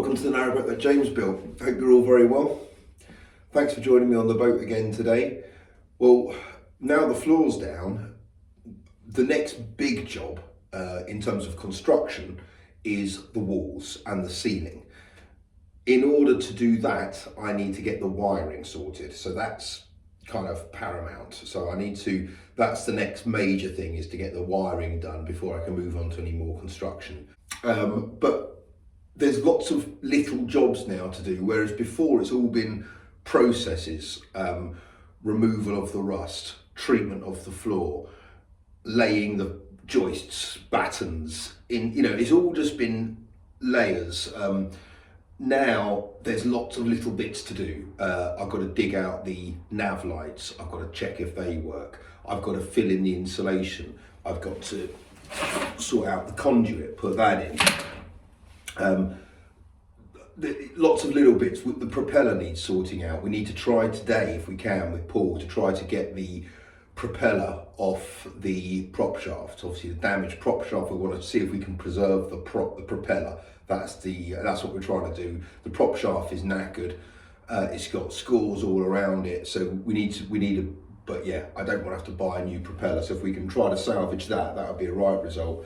welcome to the Narrowboat that James built. Hope you're all very well. Thanks for joining me on the boat again today. Well, now the floor's down, the next big job in terms of construction is the walls and the ceiling. In order to do that, I need to get the wiring sorted. So that's kind of paramount. So that's the next major thing, is to get the wiring done before I can move on to any more construction. But there's lots of little jobs now to do, whereas before it's all been processes, removal of the rust, treatment of the floor, laying the joists, battens, it's all just been layers. Now there's lots of little bits to do. I've got to dig out the nav lights, I've got to check if they work, I've got to fill in the insulation, I've got to sort out the conduit, put that in. Lots of little bits. The propeller needs sorting out. We need to try today, if we can, with Paul, to try to get the propeller off the prop shaft. Obviously the damaged prop shaft, we want to see if we can preserve the propeller. That's what we're trying to do. The prop shaft is knackered. It's got scores all around it, so we need but yeah, I don't want to have to buy a new propeller. So if we can try to salvage that would be a right result.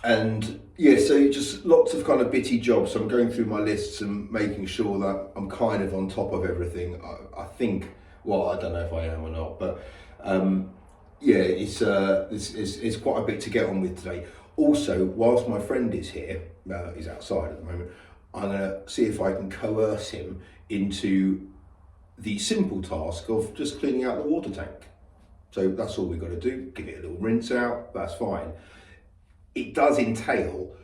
And yeah, so just lots of kind of bitty jobs. So I'm going through my lists and making sure that I'm kind of on top of everything. I think, well, I don't know if I am or not, but yeah, it's quite a bit to get on with today. Also, whilst my friend is here, he's outside at the moment, I'm gonna see if I can coerce him into the simple task of just cleaning out the water tank. So that's all we've got to do, give it a little rinse out, that's fine. It does entail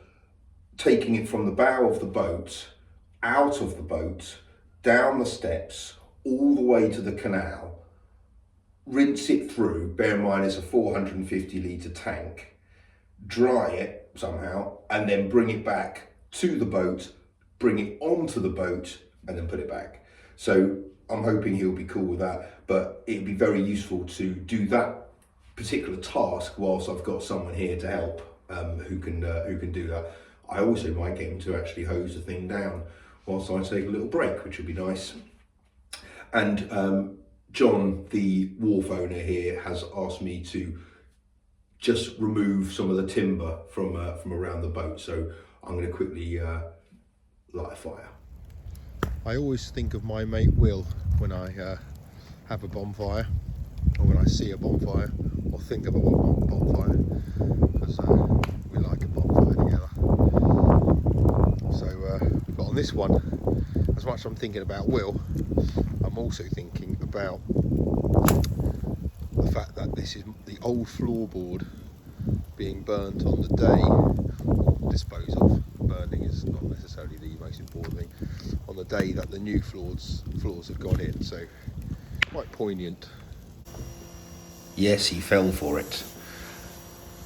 taking it from the bow of the boat, out of the boat, down the steps, all the way to the canal, rinse it through, bear in mind it's a 450 litre tank, dry it somehow, and then bring it back to the boat, bring it onto the boat, and then put it back. So I'm hoping he'll be cool with that, but it'd be very useful to do that particular task whilst I've got someone here to help. Who can do that. I also might get him to actually hose the thing down whilst I take a little break, which would be nice. And John, the wharf owner here, has asked me to just remove some of the timber from around the boat. So I'm going to quickly light a fire. I always think of my mate Will when I have a bonfire, or when I see a bonfire, or think of a bonfire, because we like a bonfire together. So, but on this one, as much as I'm thinking about Will, I'm also thinking about the fact that this is the old floorboard being burnt on the day, disposed of. Burning is not necessarily the most important thing. On the day that the new floors have gone in, so quite poignant. Yes, he fell for it.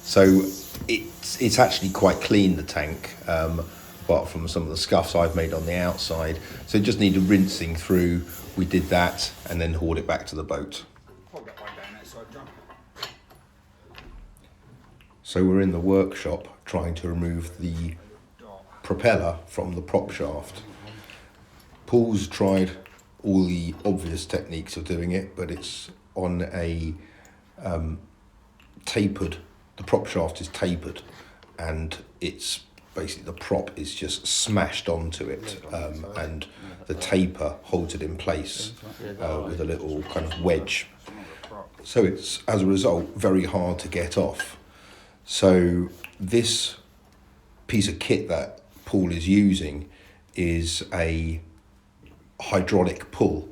So it's actually quite clean, the tank, apart from some of the scuffs I've made on the outside. So it just needed rinsing through. We did that and then hauled it back to the boat. So we're in the workshop trying to remove the propeller from the prop shaft. Paul's tried all the obvious techniques of doing it, but it's on a tapered, the prop shaft is tapered, and it's basically, the prop is just smashed onto it, and the taper holds it in place with a little kind of wedge. So it's, as a result, very hard to get off. So this piece of kit that Paul is using is a hydraulic pull,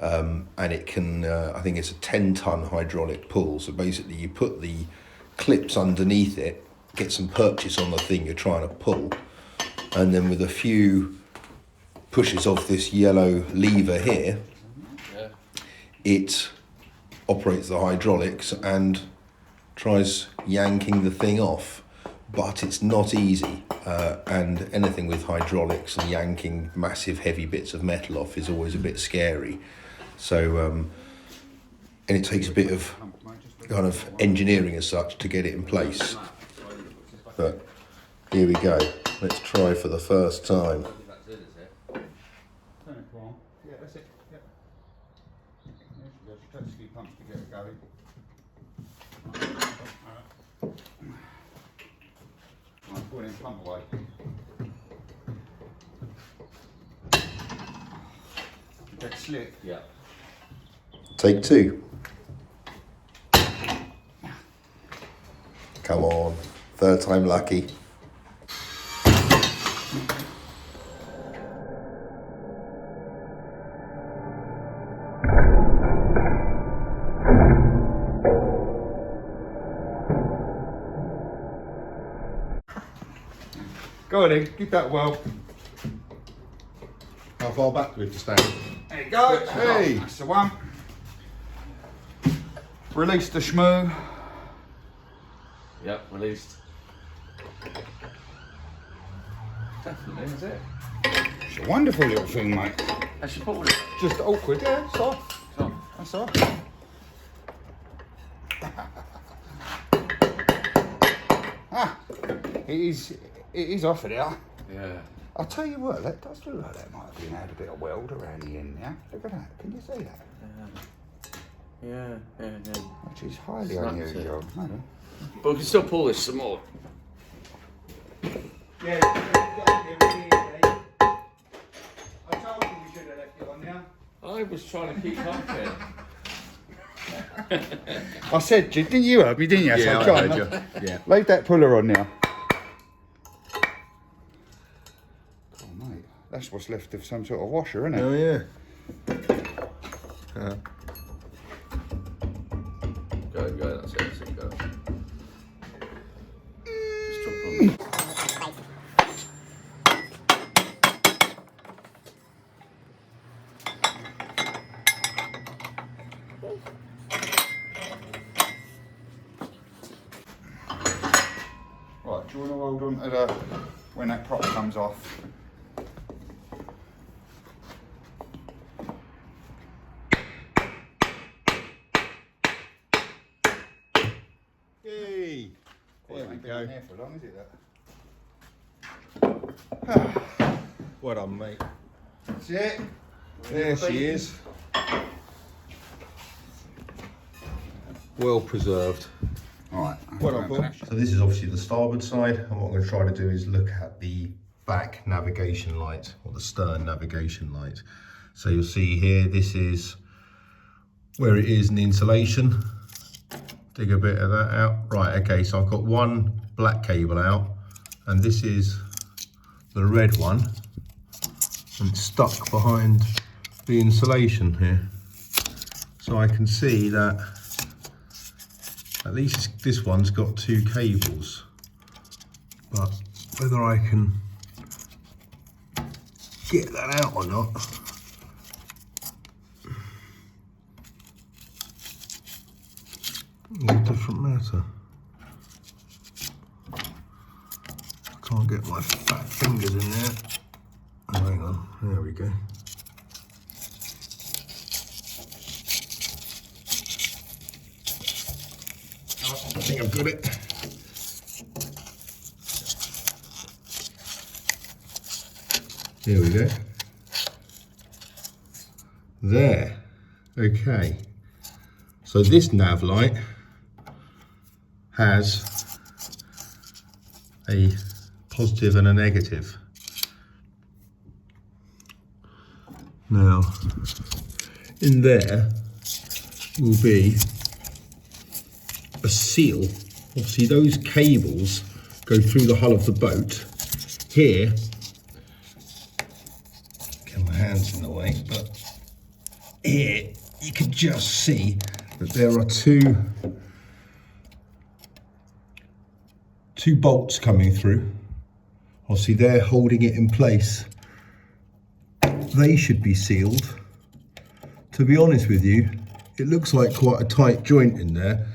and it can, I think it's a 10-ton hydraulic pull. So basically you put the clips underneath it, get some purchase on the thing you're trying to pull, and then with a few pushes of this yellow lever here, it operates the hydraulics and tries yanking the thing off. But it's not easy, and anything with hydraulics and yanking massive heavy bits of metal off is always a bit scary. So and it takes a bit of kind of engineering as such to get it in place. But Here we go. Let's try for the first time. That's it, is it? Turn it on. Yeah, that's it. Yeah. Just take a few pumps to get it going. Right, put it in pump away. Get slick. Yeah. Take 2. Come on. Third time lucky. Go on then, give that well. How far back do we have to stand? There you go. Hey. That's the one. Release the shmoo. Yep, released. Definitely, is it? It's a wonderful little thing, mate. I should put it. Just awkward, yeah, it's off. So, That's all. It is off it out. yeah. I'll tell you what, that does look like that might have been had a bit of weld around the end now. Look at that, can you see that? Yeah. Which is highly Snapped unusual. I know. But we can still pull this some more. Yeah, I told you we should have left it on now. I was trying to keep confident. I said, didn't you hear me, didn't you? Yeah, So, I John, heard you. Yeah. leave that puller on now. Oh, mate, that's what's left of some sort of washer, isn't it? Oh yeah. Go, that's it, go. Just jump on. Right, do you want to hold on to the, when that prop comes off? Yay. There There we go. There for long, is it, that? Well done, mate. That's it. There she is. Well preserved. Alright. Well done, Paul. So this is obviously the starboard side, and what I'm going to try to do is look at the back navigation light, or the stern navigation light. So you'll see here, this is where it is in the insulation. Dig a bit of that out. Right, okay, so I've got one black cable out, and this is the red one, and it's stuck behind the insulation here. So I can see that at least this one's got 2 cables, but whether I can get that out or not, is a different matter. I can't get my fat fingers in there. Oh, hang on, there we go. I think I've got it. Here we go. There. Okay. So this nav light has a positive and a negative. Now, in there will be a seal. Obviously those cables go through the hull of the boat. Here, get my hands in the way, but here you can just see that there are two bolts coming through. Obviously they're holding it in place. They should be sealed. To be honest with you, it looks like quite a tight joint in there.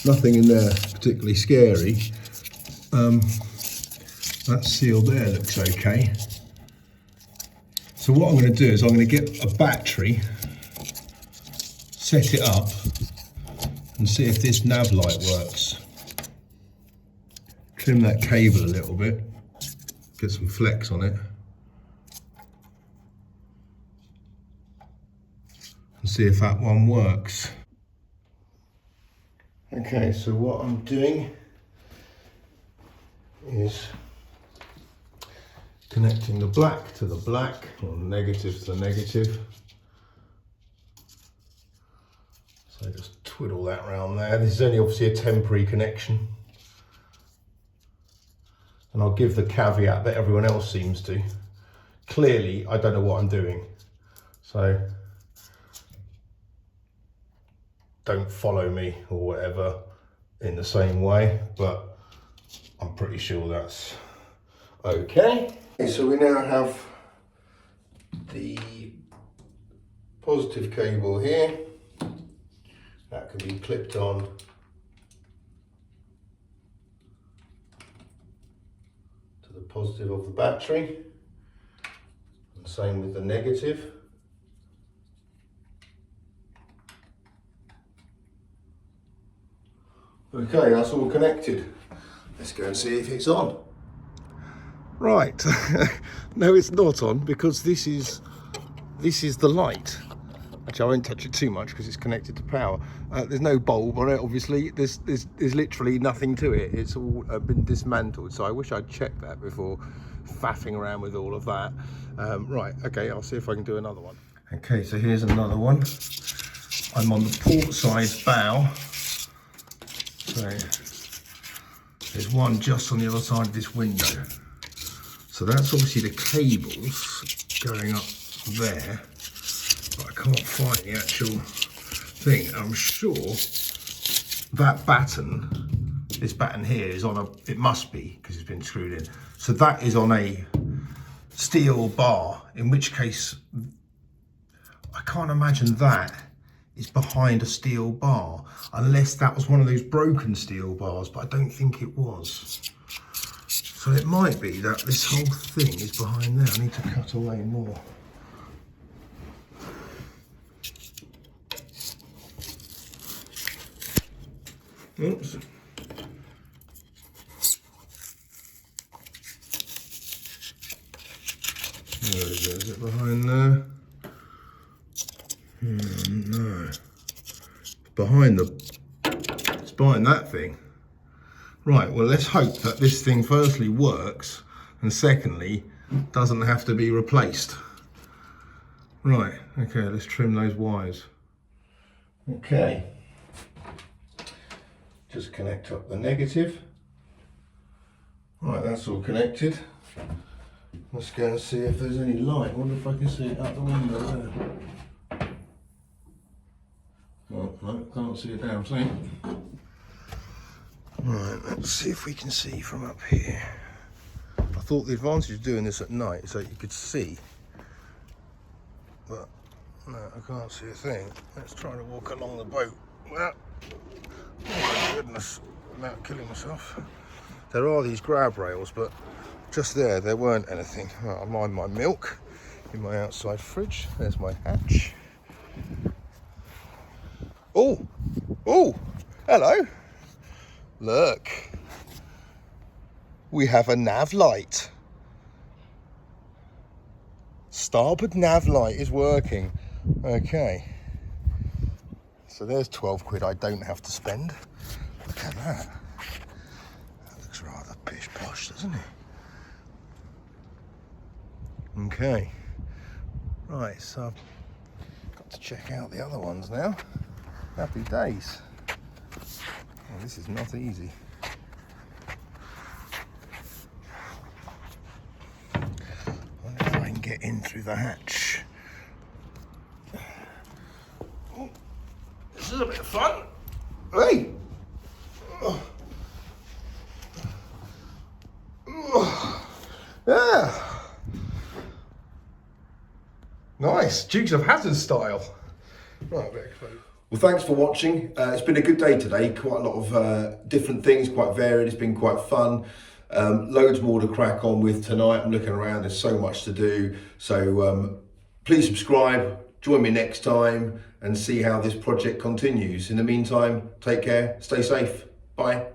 Nothing in there particularly scary. That seal there looks okay. So what I'm going to do is I'm going to get a battery, set it up, and see if this nav light works. trim that cable a little bit, get some flex on it, and see if that one works. Okay, so what I'm doing is connecting the black to the black, or negative to the negative. So just twiddle that around there. This is only obviously a temporary connection. And I'll give the caveat that everyone else seems to. Clearly, I don't know what I'm doing. So don't follow me or whatever in the same way, but I'm pretty sure that's okay. So we now have the positive cable here. That can be clipped on to the positive of the battery, and same with the negative. Okay, that's all connected. Let's go and see if it's on. Right, no, it's not on, because this is the light. Actually, I won't touch it too much because it's connected to power. There's no bulb on it, obviously. There's literally nothing to it. It's all been dismantled. So I wish I'd checked that before faffing around with all of that. Right, okay, I'll see if I can do another one. Okay, so here's another one. I'm on the port side bow. So there's one just on the other side of this window. So that's obviously the cables going up there. But I can't find the actual thing. I'm sure that batten, this batten here is on a, it must be because it's been screwed in. So that is on a steel bar, in which case I can't imagine that is behind a steel bar, unless that was one of those broken steel bars, but I don't think it was. So it might be that this whole thing is behind there. I need to cut away more. Oops. There it is. Is it behind there? No. It's behind that thing. Right, well, let's hope that this thing firstly works and secondly doesn't have to be replaced. Right, okay, let's trim those wires. Okay. Just connect up the negative. Right, that's all connected. Let's go and see if there's any light. I wonder if I can see it out the window there. Oh, no, can't see a damn thing. Right, let's see if we can see from up here. I thought the advantage of doing this at night is that you could see. But no, I can't see a thing. Let's try to walk along the boat. Well, oh my goodness, I'm out killing myself. There are these grab rails, but just there weren't anything. Right, I'll mind my milk in my outside fridge. There's my hatch. Oh, hello. Look, we have a nav light. Starboard nav light is working. Okay. So there's 12 quid I don't have to spend. Look at that. That looks rather pish posh, doesn't it? Okay. Right, so I've got to check out the other ones now. Happy days. Oh, this is not easy. I wonder if I can get in through the hatch. Oh, this is a bit of fun. Hey! Oh. Oh. Yeah! Nice, Dukes of Hazzard style. Right, a bit of close. Well, thanks for watching. It's been a good day today. Quite a lot of different things, quite varied. It's been quite fun. Loads more to crack on with tonight. I'm looking around, there's so much to do. So please subscribe, join me next time and see how this project continues. In the meantime, take care, stay safe. Bye.